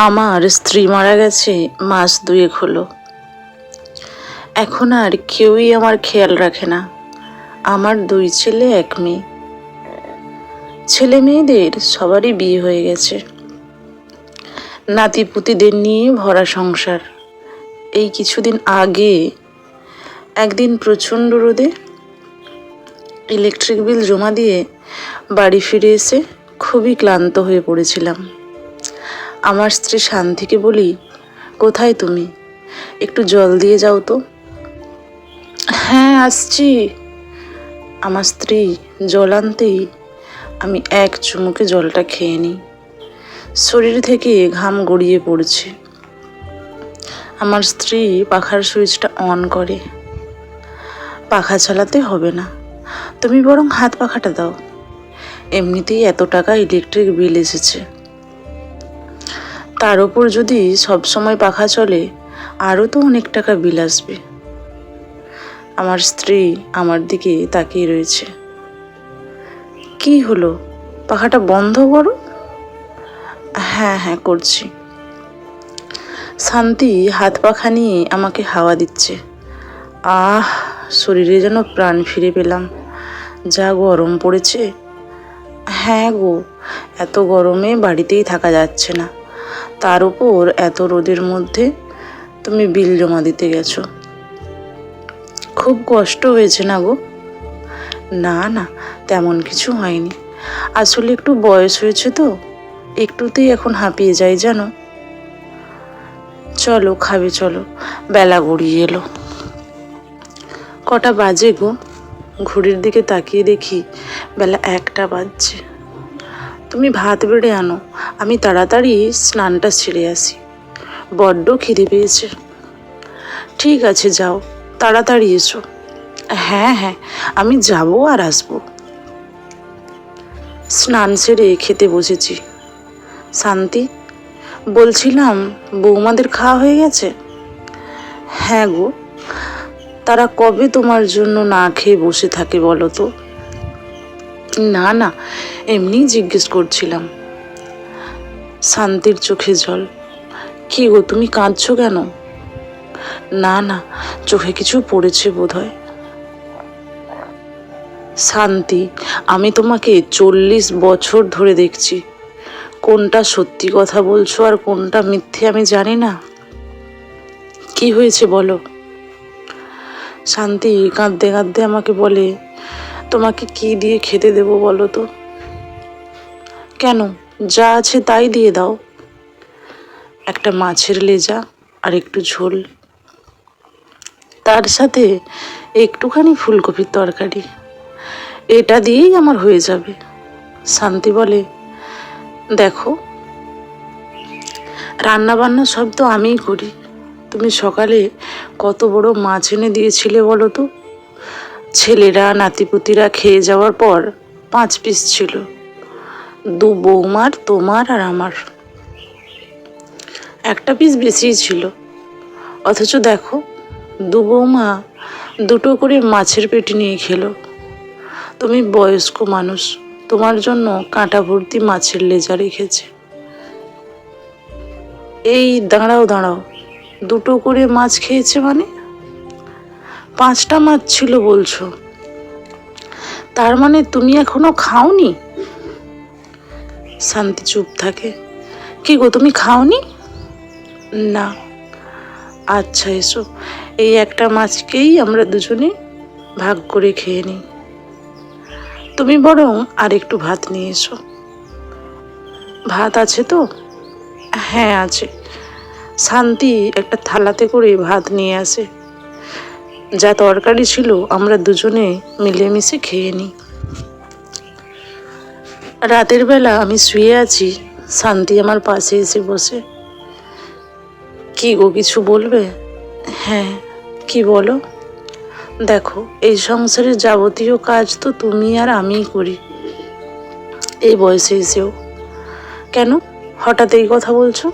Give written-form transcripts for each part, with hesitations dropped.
আমার স্ত্রী মারা গেছে মাস দুয়েক হলো। এখন আর কেউই আমার খেয়াল রাখে না। আমার 2 ছেলে 1 মেয়ে। ছেলে মেয়েদের সবারই বিয়ে হয়ে গেছে। নাতিপুতিদের নিয়ে ভরা সংসার। এই কিছুদিন আগে একদিন প্রচণ্ড রোদে ইলেকট্রিক বিল জমা দিয়ে বাড়ি ফিরে এসে খুবই ক্লান্ত হয়ে পড়েছিলাম। আমার স্ত্রী শান্তিকে বলি, কোথায় তুমি, একটু জল দিয়ে যাও তো। হ্যাঁ আসছি। আমার স্ত্রী জল আনতেই আমি এক চুমুকে জলটা খেয়ে নিই। শরীর থেকে ঘাম গড়িয়ে পড়ছে। আমার স্ত্রী পাখার সুইচটা অন করে। পাখা চালাতে হবে না, তুমি বরং হাত পাখাটা দাও, এমনিতেই এত টাকা ইলেকট্রিক বিল এসেছে। তার ওপর যদি সবসময় পাখা চলে আরও তো অনেক টাকা বিল আসবে। আমার স্ত্রী আমার দিকে তাকিয়ে রয়েছে। কি হলো, পাখাটা বন্ধ করো। হ্যাঁ হ্যাঁ করছি। শান্তি হাত পাখা নিয়ে আমাকে হাওয়া দিচ্ছে। শরীরে যেন প্রাণ ফিরে পেলাম। যা গরম পড়েছে। হ্যাঁ গো, এত গরমে বাড়িতেই থাকা যাচ্ছে না। তার উপর এত রোদের মধ্যে তুমি বিল জমা দিতে গেছো। খুব কষ্ট হয়েছে না গো? না না, তেমন কিছু হয়নি। আসলে একটু বয়স হয়েছে তো, একটুতেই এখন হাঁপিয়ে যাই জানো। চলো খাবে চলো, বেলা গড়িয়ে এলো। কটা বাজে গো? ঘড়ির দিকে তাকিয়ে দেখি বেলা 1টা বাজছে। তুমি ভাত বেড়ে আনো, আমি তাড়াতাড়ি স্নানটা সেরে আসি। বড্ড খিদে পেয়েছে। ঠিক আছে যাও, তাড়াতাড়ি এসো। হ্যাঁ হ্যাঁ, আমি যাবো আর আসবো। স্নান সেরে খেতে বসেছি। শান্তি, বলছিলাম বৌমাদের খাওয়া হয়ে গেছে? হ্যাঁ গো, তারা কবে তোমার জন্য না খেয়ে বসে থাকে বলো তো? না না, এমনিই জিজ্ঞেস করছিলাম। শান্তির চোখে জল। কি গো, তুমি কাঁদছো কেন? না না, চোখে কিছু পড়েছে বোধহয়। শান্তি, আমি তোমাকে 40 বছর ধরে দেখছি। কোনটা সত্যি কথা বলছো আর কোনটা মিথ্যে আমি জানি না। কি হয়েছে বলো। শান্তি কাঁদতে কাঁদতে আমাকে বলে, তোমাকে কি দিয়ে খেতে দেবো বলো তো? কেন, যা আছে তাই দিয়ে দাও। একটা মাছের লেজা আর একটু ঝোল, তার সাথে একটুখানি ফুলকপির তরকারি, এটা দিয়েই আমার হয়ে যাবে। শান্তি বলে, দেখো রান্না বান্না সব তো আমিই করি। তুমি সকালে কত বড় মাছ এনে দিয়েছিলে বলো তো? ছেলেরা নাতিপুতিরা খেয়ে যাওয়ার পর 5 পিস ছিল। 2 বৌমার, তোমার আর আমার। একটা পিস বেশিই ছিল। অথচ দেখো 2 বৌমা 2টো করে মাছের পেটি নিয়ে খেলো। তুমি বয়স্ক মানুষ, তোমার জন্য কাঁটা ভর্তি মাছের লেজা রেখেছে। এই দাঁড়াও দাঁড়াও, 2টো করে মাছ খেয়েছে মানে? 5টা মাছ ছিল বলছো, তার মানে তুমি এখনো খাওনি? শান্তি চুপ থাকে। কি গো, তুমি খাওনি? না। আচ্ছা এসো, এই একটা মাছকেই আমরা দুজনে ভাগ করে খেয়ে নিই। তুমি বরং আর একটু ভাত নিয়ে এসো। ভাত আছে তো? হ্যাঁ আছে। শান্তি একটা থালাতে করে ভাত নিয়ে আসে। যা তরকারি ছিল আমরা দুজনে মিলেমিশে খেয়ে নিই। রাতের বেলা আমি শুয়ে আছি, শান্তি আমার পাশে এসে বসে। কি গো, কিছু বলবে? হ্যাঁ, কি বলো। দেখো, এই সংসারের যাবতীয় কাজ তো তুমি আর আমিই করি, এই বয়সে এসেও। কেন হঠাৎ এই কথা বলছো?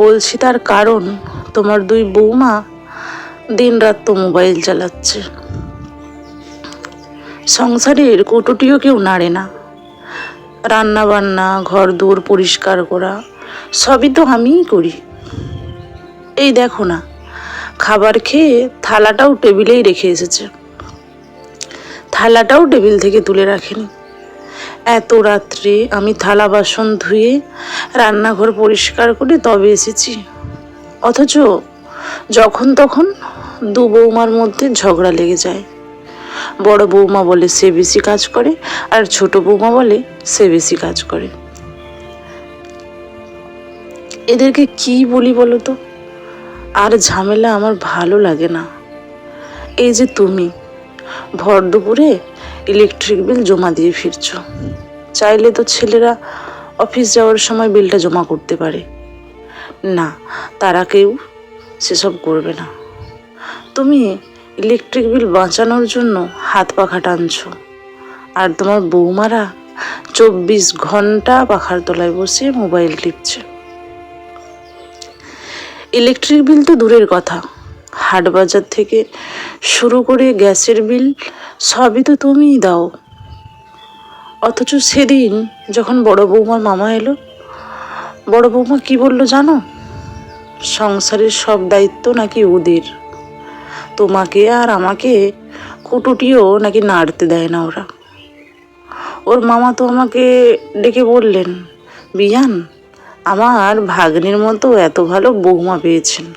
বলছি তার কারণ তোমার 2 বৌমা দিন রাত তো মোবাইল চালাচ্ছে। সংসারের কোটোটিও কেউ নাড়ে না। রান্না বান্না, ঘর দৌড় পরিষ্কার করা, সবই তো আমিই করি। এই দেখো না, খাবার খেয়ে থালাটাও টেবিলেই রেখে এসেছে, থালাটাও টেবিল থেকে তুলে রাখেনি। এত রাত্রে আমি থালা বাসন ধুয়ে রান্নাঘর পরিষ্কার করে তবে এসেছি, অথচ যখন তখন দু বৌমার মধ্যে ঝগড়া লেগে যায়। বড় বৌমা বলে সে বেশি কাজ করে, আর ছোট বৌমা বলে সে বেশি কাজ করে। এদেরকে কি বলি বলো তো? আর ঝামেলা আমার ভালো লাগে না। এই যে তুমি ভর দুপুরে ইলেকট্রিক বিল জমা দিয়ে ফিরছ, চাইলে তো ছেলেরা অফিস যাওয়ার সময় বিলটা জমা করতে পারে, না, তারা কেউ সেসব করবে না। তুমি ইলেকট্রিক বিল বাঁচানোর জন্য হাত পাখা টানছো, আর তোমার বৌমারা 24 ঘন্টা পাখার তলায় বসে মোবাইল টিপছে। ইলেকট্রিক বিল তো দূরের কথা, হাট বাজার থেকে শুরু করে গ্যাসের বিল সবই তো তুমিই দাও। অথচ সেদিন যখন বড় বৌমার মামা এলো, বড় বৌমা কি বললো জানো? সংসারের সব দায়িত্ব নাকি ওদের, তোমাকে আর আমাকে কুটুটিও নাকি নাড়তে দেয় না ওরা। ওর মামা তো আমাকে ডেকে বললেন, বিয়ান, আমার ভাগ্নির মতো এত ভালো বৌমা পেয়েছেন,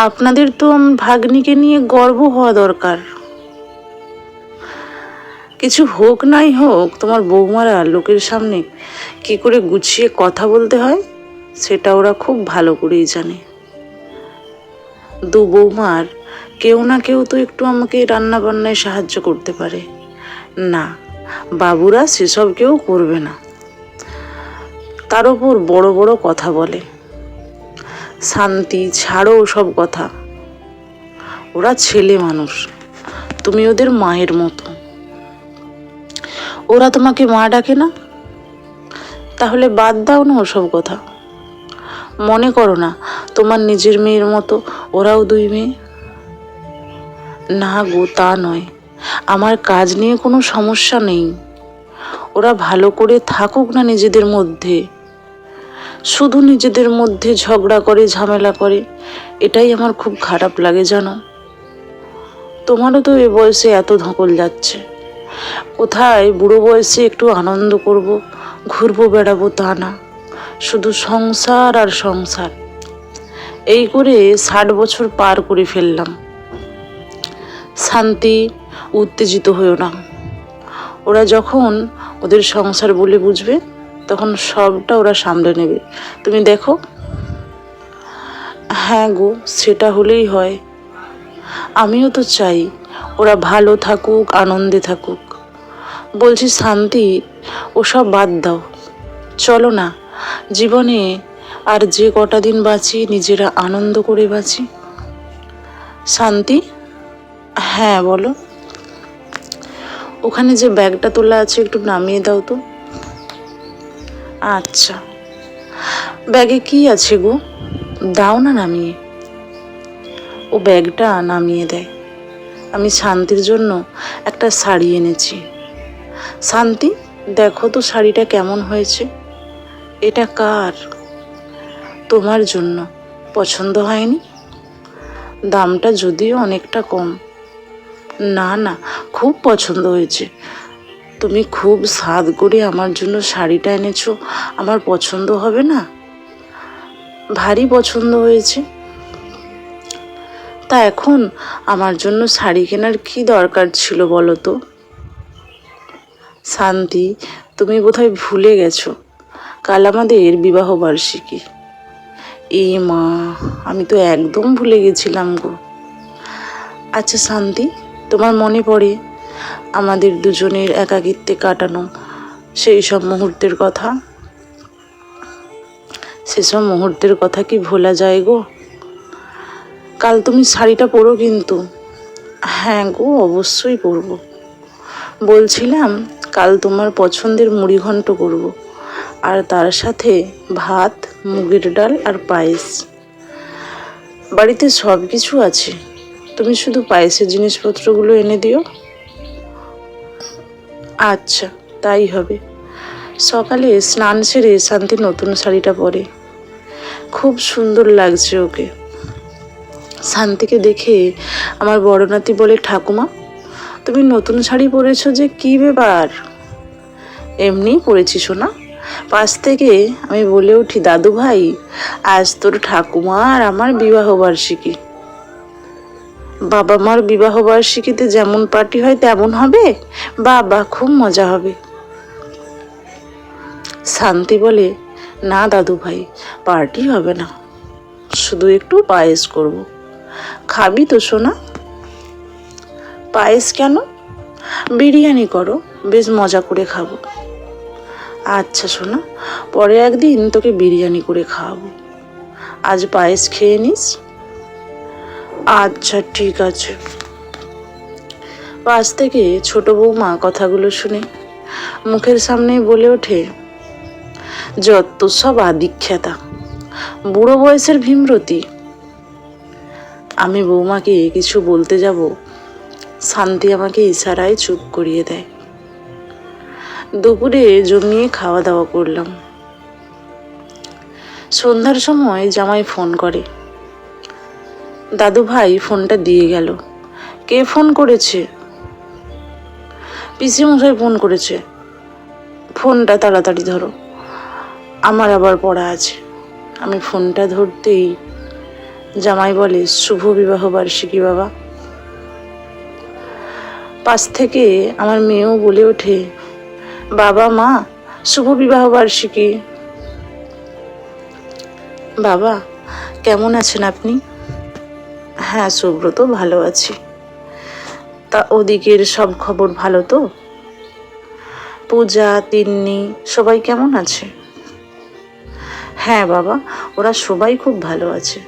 আপনাদের তো ভাগ্নিকে নিয়ে গর্ব হওয়া দরকার। কিছু হোক নাই হোক, তোমার বৌমারা লোকের সামনে কি করে গুছিয়ে কথা বলতে হয় সেটা ওরা খুব ভালো করেই জানে। দু বৌমার কেউ না কেউ তো একটু আমাকে রান্না বান্নায় সাহায্য করতে পারে, না, বাবুরা সেসব কেউ করবে না। তার ওপর বড় বড় কথা বলে। শান্তি, ছাড়ো সব কথা, ওরা ছেলে মানুষ, তুমি ওদের মায়ের মতো। ওরা তোমাকে মা ডাকে না? তাহলে বাদ দাও না ওসব কথা। মনে করো না তোমার নিজের মেয়ের মতো ওরাও দুই মেয়ে। না গো, তা নয়, আমার কাজ নিয়ে কোনো সমস্যা নেই, ওরা ভালো করে থাকুক না নিজেদের মধ্যে। শুধু নিজেদের মধ্যে ঝগড়া করে, ঝামেলা করে, এটাই আমার খুব খারাপ লাগে জানো। তোমারও তো এ বয়সে এত ধকল যাচ্ছে, কোথায় বুড়ো বয়সে একটু আনন্দ করব, ঘুরবো বেড়াবো, তা না, শুধু সংসার আর সংসার। এই করে 60 বছর পার করে ফেললাম। শান্তি, উত্তেজিত হয়েও না, ওরা যখন ওদের সংসার বলে বুঝবে তখন সবটা ওরা সামলে নেবে, তুমি দেখো। হ্যাঁ গো, সেটা হলেই হয়। আমিও তো চাই ওরা ভালো থাকুক, আনন্দে থাকুক। বলছি শান্তি, ওসব বাদ দাও, চলো না জীবনে আর যে কটা দিন বাঁচি নিজেরা আনন্দ করে বাঁচি। শান্তি, হ্যাঁ বলো। ওখানে যে ব্যাগটা তোলা আছে একটু নামিয়ে দাও তো। আচ্ছা, ব্যাগে কি আছে গো? দাও না নামিয়ে। ও ব্যাগটা নামিয়ে দেয়। আমি শান্তির জন্য একটা শাড়ি এনেছি। শান্তি, দেখো তো শাড়িটা কেমন হয়েছে। এটা কার? তোমার জন্য। পছন্দ হয়নি? দামটা যদিও অনেকটা কম। না না, খুব পছন্দ হয়েছে। তুমি খুব সাধ করে আমার জন্য শাড়িটা এনেছো, আমার পছন্দ হবে না? ভারী পছন্দ হয়েছে। তা এখন আমার জন্য শাড়ি কেনার কি দরকার ছিল বলো তো? শান্তি, তুমি বোধহয় ভুলে গেছো, কাল আমাদের বিবাহ বার্ষিকী। এই মা, আমি তো একদম ভুলে গেছিলাম গো। আচ্ছা শান্তি, তোমার মনে পড়ে আমাদের দুজনের একাকিত্বে কাটানো সেই সব মুহূর্তের কথা? সেসব মুহূর্তের কথা কি ভোলা যায় গো? কাল তুমি শাড়িটা পরো কিন্তু। হ্যাঁ গো, অবশ্যই পরবো। বলছিলাম কাল তোমার পছন্দের মুড়িঘণ্ট করব, আর তার সাথে ভাত, মুগের ডাল আর পায়েস। বাড়িতে সব কিছু আছে, তুমি শুধু পায়েসের জিনিসপত্রগুলো এনে দিও। আচ্ছা, তাই হবে। সকালে স্নান সেরে শান্তি নতুন শাড়িটা পরে, খুব সুন্দর লাগছে ওকে। শান্তিকে দেখে আমার বড় নাতি বলে, ঠাকুমা তুমি নতুন শাড়ি পরেছো যে, কী ব্যাপার? এমনিই পরেছি সোনা। পাশ থেকে আমি বলে উঠি, দাদু ভাই আজ তোর ঠাকুমা আর আমার বিবাহ বার্ষিকী। বাবা মার বিবাহ বার্ষিকীতে যেমন পার্টি হয় তেমন হবে? বাবা খুব মজা হবে। শান্তি বলে, না দাদু ভাই, পার্টি হবে না, শুধু একটু পায়েস করব। খাবি তো সোনা? পায়েস কেন, বিরিয়ানি করো, বেশ মজা করে খাবো। আচ্ছা সোনা, পরে একদিন তোকে বিরিয়ানি করে খাওয়াবো, আজ পায়েস খেয়ে নিস। আচ্ছা ঠিক আছে। পাশ থেকে ছোট বৌমা কথাগুলো শুনে মুখের সামনেই বলে ওঠে, যত সব আদিক্ষেতা, বুড়ো বয়সের ভীমরতি। আমি বৌমাকে কিছু বলতে যাব, শান্তি আমাকে ইশারায় চুপ করিয়ে দেয়। দুপুরে জমিয়ে খাওয়া দাওয়া করলাম। সন্ধ্যার সময় জামাই ফোন করে। দাদু ভাই ফোনটা দিয়ে গেল। কে ফোন করেছে? পিসিমশাই ফোন করেছে। ফোনটা তাড়াতাড়ি ধরো, আমার আবার পড়া আছে। আমি ফোনটা ধরতেই জামাই বলে, শুভ বিবাহ বার্ষিকী বাবা। পাশ থেকে আমার মেয়েও বলে ওঠে, বাবা মা শুভ বিবাহ বার্ষিকী। বাবা কেমন আছেন আপনি? হ্যাঁ সুব্রত, ভালো আছি। তা ওদিকের সব খবর ভালো তো? পূজা, তিন্নি সবাই কেমন আছে? হ্যাঁ বাবা, ওরা সবাই খুব ভালো আছে।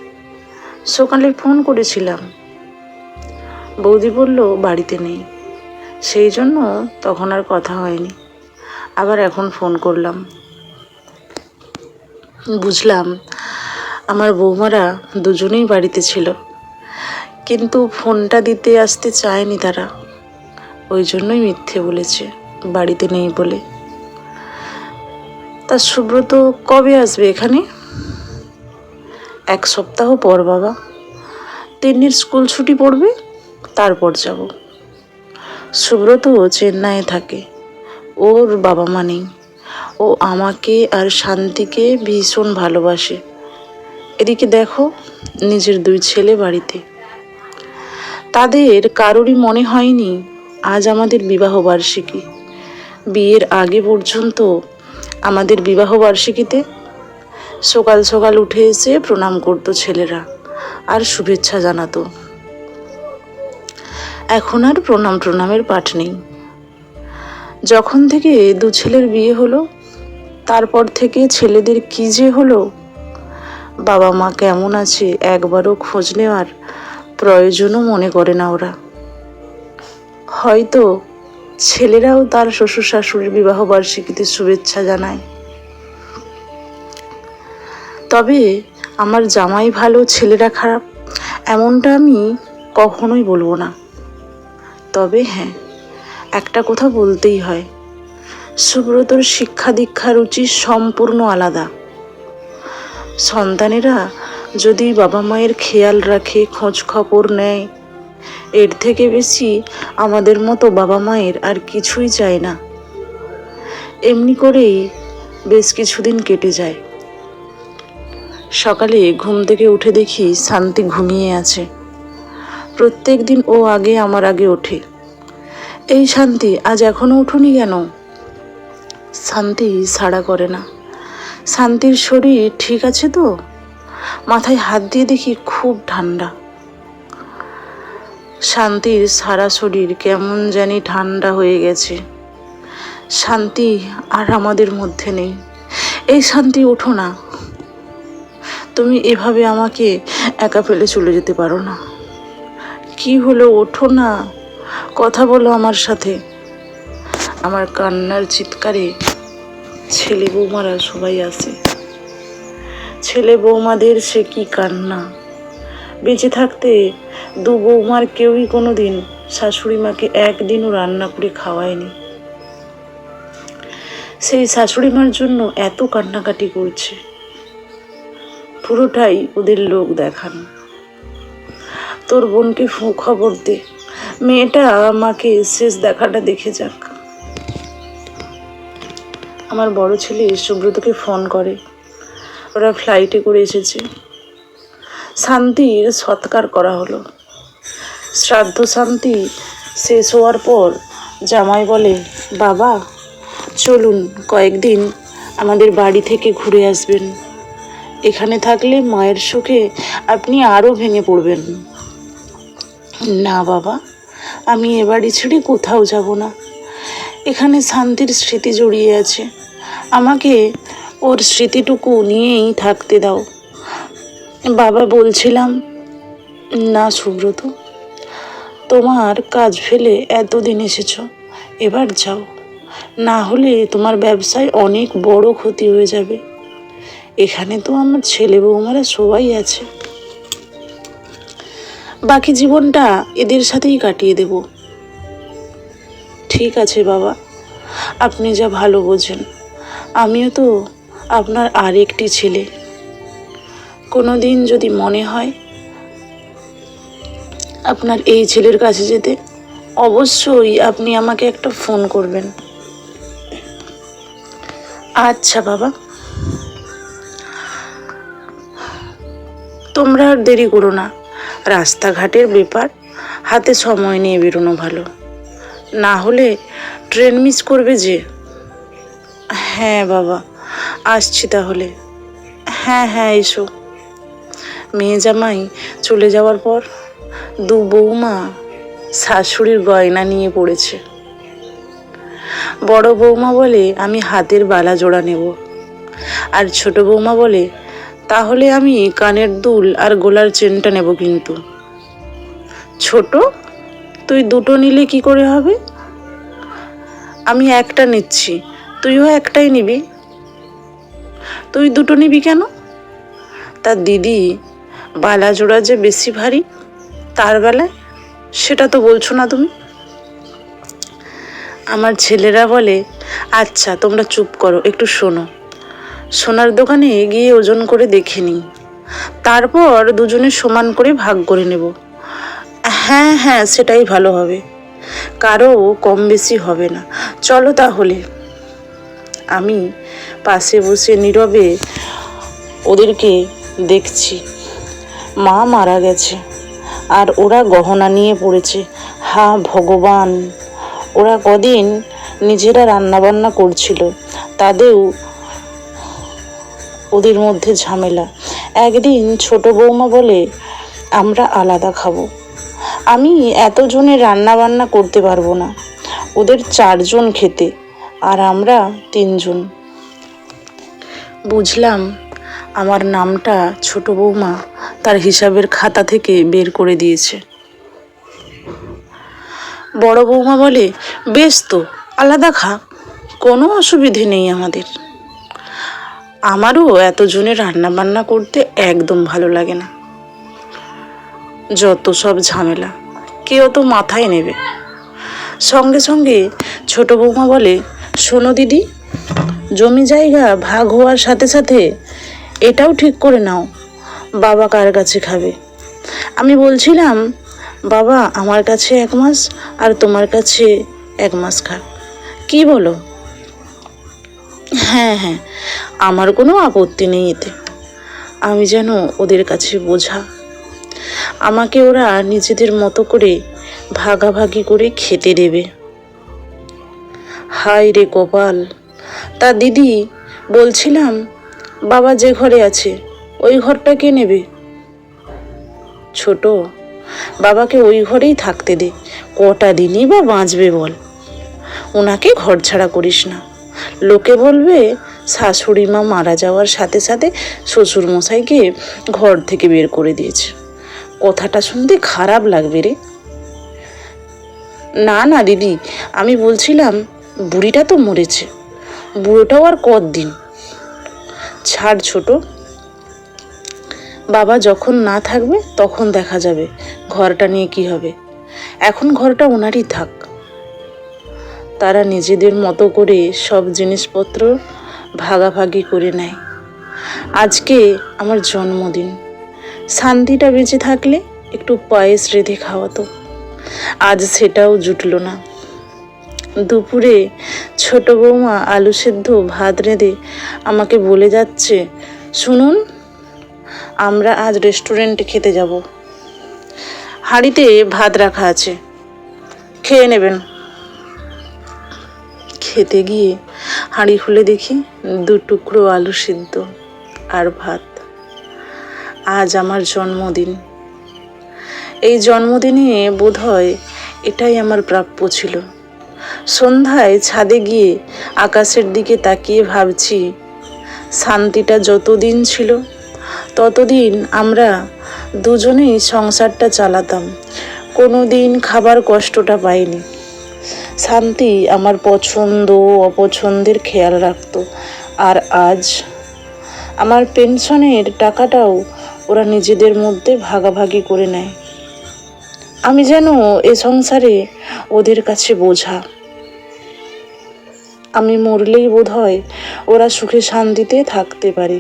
সকালে ফোন করেছিলাম, বৌদি বলল বাড়িতে নেই, সেই জন্য তখন আর কথা হয়নি। আবার এখন ফোন করলাম। বুঝলাম আমার বৌমারা দুজনেই বাড়িতে ছিল, কিন্তু ফোনটা দিতে আসতে চায়নি তারা, ওই জন্যই মিথ্যে বলেছে বাড়িতে নেই বলে। তা সুব্রত কবে আসবে এখানে? 1 সপ্তাহ পর বাবা। তিন্নির স্কুল ছুটি পড়বে, তারপর যাব। সুব্রত চেন্নাইয়ে থাকে, ওর বাবা মা নেই। ও আমাকে আর শান্তিকে ভীষণ ভালোবাসে। এদিকে দেখো নিজের 2 ছেলে বাড়িতে, তাদের কারোরই মনে হয়নি আজ আমাদের বিবাহ বার্ষিকী। বিয়ের আগে পর্যন্ত আমাদের বিবাহ বার্ষিকীতে সকাল সকাল উঠে এসে প্রণাম করতো ছেলেরা আর শুভেচ্ছা জানাতো। এখন আর প্রণামের পাঠ নেই। যখন থেকে 2 ছেলের বিয়ে হলো, তারপর থেকে ছেলেদের কি যে হলো, বাবা মা কেমন আছে একবারও খোঁজ নেওয়ার প্রয়োজনও মনে করে না ওরা। হয়তো ছেলেরাও তার শ্বশুর শাশুড়ির বিবাহ বার্ষিকীতে শুভেচ্ছা জানায়। তবে আমার জামাই ভালো ছেলেরা খারাপ এমনটা আমি কখনোই বলবো না। তবে হ্যাঁ, একটা কথা বলতেই হয়, সুব্রতর শিক্ষা দীক্ষা রুচি সম্পূর্ণ আলাদা। সন্তানেরা যদি বাবা মায়ের খেয়াল রাখে, খোঁজ খবর নেয়, এর থেকে বেশি আমাদের মতো বাবা মায়ের আর কিছুই চায় না। এমনি করেই বেশ কিছুদিন কেটে যায়। সকালে ঘুম থেকে উঠে দেখি শান্তি ঘুমিয়ে আছে। প্রত্যেক দিন ও আমার আগে ওঠে। এই শান্তি, আজ এখনো উঠোনি কেন? শান্তি সাড়া করে না। শান্তির শরীর ঠিক আছে তো? মাথায় হাত দিয়ে দেখি খুব ঠান্ডা। শান্তির সারা শরীর কেমন জানি ঠান্ডা হয়ে গেছে। শান্তি আর আমাদের মধ্যে নেই। এই শান্তি, ওঠো না, তুমি এভাবে আমাকে একা ফেলে চলে যেতে পারো না। কি হলো, ওঠো না, কথা বলো আমার সাথে। আমার কান্নার চিৎকারে ছেলে বৌমারা সবাই আসে। ছেলে বৌমাদের সে কি কান্না! বেঁচে থাকতে 2 বৌমার কেউই কোনোদিন শাশুড়ি মাকে একদিনও রান্না করে খাওয়ায়নি। সেই শাশুড়ি মার জন্য এত কান্নাকাটি করছে, পুরোটাই ওদের লোক দেখানো। তোর বোনকে খবর দে, মেয়েটা আমাকে শেষ দেখাটা দেখে যাক। আমার বড় ছেলে সুব্রতকে ফোন করে, ওরা ফ্লাইটে করে এসেছে। শান্তির সৎকার করা হলো। শ্রাদ্ধ শান্তি শেষ হওয়ার পর জামাই বলে, বাবা চলুন কয়েকদিন আমাদের বাড়ি থেকে ঘুরে আসবেন, এখানে থাকলে মায়ের শোকে আপনি আরও ভেঙে পড়বেন। না বাবা, আমি এ বাড়ি ছেড়ে কোথাও যাব না, এখানে শান্তির স্মৃতি জড়িয়ে আছে, আমাকে ওর স্মৃতিটুকু নিয়েই থাকতে দাও। বাবা বলছিলাম, না সুব্রত, তোমার কাজ ফেলে এতদিন এসেছ, এবার যাও, না হলে তোমার ব্যবসায় অনেক বড় ক্ষতি হয়ে যাবে। এখানে তো আমার ছেলে বৌমারা সবাই আছে, বাকি জীবনটা এদের সাথেই কাটিয়ে দেব। ঠিক আছে বাবা, আপনি যা ভালো বোঝেন, আমিও তো আপনার আরেকটি ছেলে। কোনো দিন যদি মনে হয় আপনার এই ছেলের কাছে যেতে, অবশ্যই আপনি আমাকে একটা ফোন করবেন। আচ্ছা বাবা, তোমরা আর দেরি করো না, রাস্তাঘাটের ব্যাপার, হাতে সময় নিয়ে বেরোনো ভালো, না হলে ট্রেন মিস করবে যে। হ্যাঁ বাবা, আসছি তাহলে। হ্যাঁ হ্যাঁ এসো। মেয়ে জামাই চলে যাওয়ার পর দু বৌমা শাশুড়ির গয়না নিয়ে পড়েছে। বড় বৌমা বলে, আমি হাতের বালা জোড়া নেব, আর ছোট বৌমা বলে, তাহলে আমি কানের দুল আর গলার চেনটা নেব। কিন্তু ছোট, তুই দুটো নিলে কি করে হবে? আমি একটা নিচ্ছি, তুইও একটাই নিবি। তুই দুটো নিবি কেন? তার দিদি বালা জোড়া যে বেশি ভারী তার বেলায়, সেটা তো বলছো না তুমি। আমার ছেলেরা বলে, আচ্ছা তোমরা চুপ করো, একটু শোনো, সোনার দোকানে গিয়ে ওজন করে দেখে নিই, তারপর দুজনে সমান করে ভাগ করে নেব। হ্যাঁ হ্যাঁ, সেটাই ভালো হবে, কারো কম বেশি হবে না। চলো তাহলে। আমি পাশে বসে নীরবে ওদেরকে দেখছি। মা মারা গেছে আর ওরা গহনা নিয়ে পড়েছে। হা ভগবান, ওরা কদিন নিজেরা রান্নাবান্না করছিল, তাদেরও ওদের মধ্যে ঝামেলা। একদিন ছোট বৌমা বলে, আমরা আলাদা খাবো। আমি এতজনে রান্না বান্না করতে পারবো না, ওদের 4 জন খেতে আর আমরা 3 জন। বুঝলাম আমার নামটা ছোট বৌমা তার হিসাবের খাতা থেকে বের করে দিয়েছে। বড় বৌমা বলে, বেশ তো, আলাদা খা, কোনো অসুবিধে নেই আমাদের। আমারও এতজনের রান্না বান্না করতে একদম ভালো লাগে না, যত সব ঝামেলা, কেউ তো মাথায় নেবে। সঙ্গে সঙ্গে ছোট বৌমা বলে, শোনো দিদি, জমি জায়গা ভাগ হওয়ার সাথে সাথে এটাও ঠিক করে নাও, বাবা কার কাছে খাবে। আমি বলছিলাম, বাবা আমার কাছে 1 মাস আর তোমার কাছে 1 মাস খাক, কি বলো? হ্যাঁ হ্যাঁ, আমার কোনো আপত্তি নেই এতে। আমি যেন ওদের কাছে বোঝা, আমাকে ওরা নিজেদের মতো করে ভাগাভাগি করে খেতে দেবে। হায় রে কপাল। তা দিদি, বলছিলাম, বাবা যে ঘরে আছে ওই ঘরটা কে নেবে? ছোট, বাবাকে ওই ঘরেই থাকতে দে, কটা দিনই বা বাঁচবে বল। ওনাকে ঘর ছাড়া করিস না, লোকে বলবে শাশুড়ি মা মারা যাওয়ার সাথে সাথে শ্বশুরমশাইকে ঘর থেকে বের করে দিয়েছে। কথাটা শুনতে খারাপ লাগবে রে। না না দিদি, আমি বলছিলাম, বুড়িটা তো মরেছে, বুড়োটাও আর কতদিন। ছাড় ছোট, বাবা যখন না থাকবে তখন দেখা যাবে ঘরটা নিয়ে কি হবে, এখন ঘরটা ওনারই থাক। তারা নিজেদের মতো করে সব জিনিসপত্র ভাগাভাগি করে নেয়। আজকে আমার জন্মদিন, শান্তিটা বেঁচে থাকলে একটু পায়েস রেঁধে খাওয়াতো, আজ সেটাও জুটলো না। দুপুরে ছোট বৌমা আলু সেদ্ধ ভাত রেঁধে আমাকে বলে যাচ্ছে, শুনুন, আমরা আজ রেস্টুরেন্টে খেতে যাব, হাঁড়িতে ভাত রাখা আছে, খেয়ে নেবেন। খেতে গিয়ে হাঁড়ি খুলে দেখি 2 টুকরো আলু সিদ্ধ আর ভাত। আজ আমার জন্মদিন। এই জন্মদিনে বোধহয় এটাই আমার প্রাপ্য ছিল। সন্ধ্যায় ছাদে গিয়ে আকাশের দিকে তাকিয়ে ভাবছি, শান্তিটা যতদিন ছিল ততদিন আমরা দুজনেই সংসারটা চালাতাম, কোনো দিন খাবার কষ্টটা পাইনি। শান্তি আমার পছন্দ অপছন্দের খেয়াল রাখতো, আর আজ আমার পেনশনের টাকাটাও ওরা নিজেদের মধ্যে ভাগাভাগি করে নেয়। আমি যেন এ সংসারে ওদের কাছে বোঝা। আমি মরলেই বোধহয় ওরা সুখে শান্তিতে থাকতে পারে।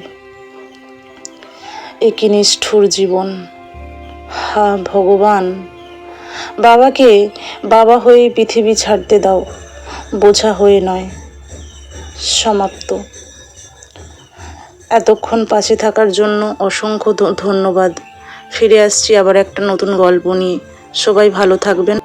এ কি নিষ্ঠুর জীবন! হা ভগবান, বাবাকে বাবা হয়ে পৃথিবী ছাড়তে দাও, বোঝা হয়ে নয়। সমাপ্ত। এতক্ষণ পাশে থাকার জন্য অসংখ্য ধন্যবাদ। ফিরে আসছি আবার একটা নতুন গল্প নিয়ে। সবাই ভালো থাকবেন।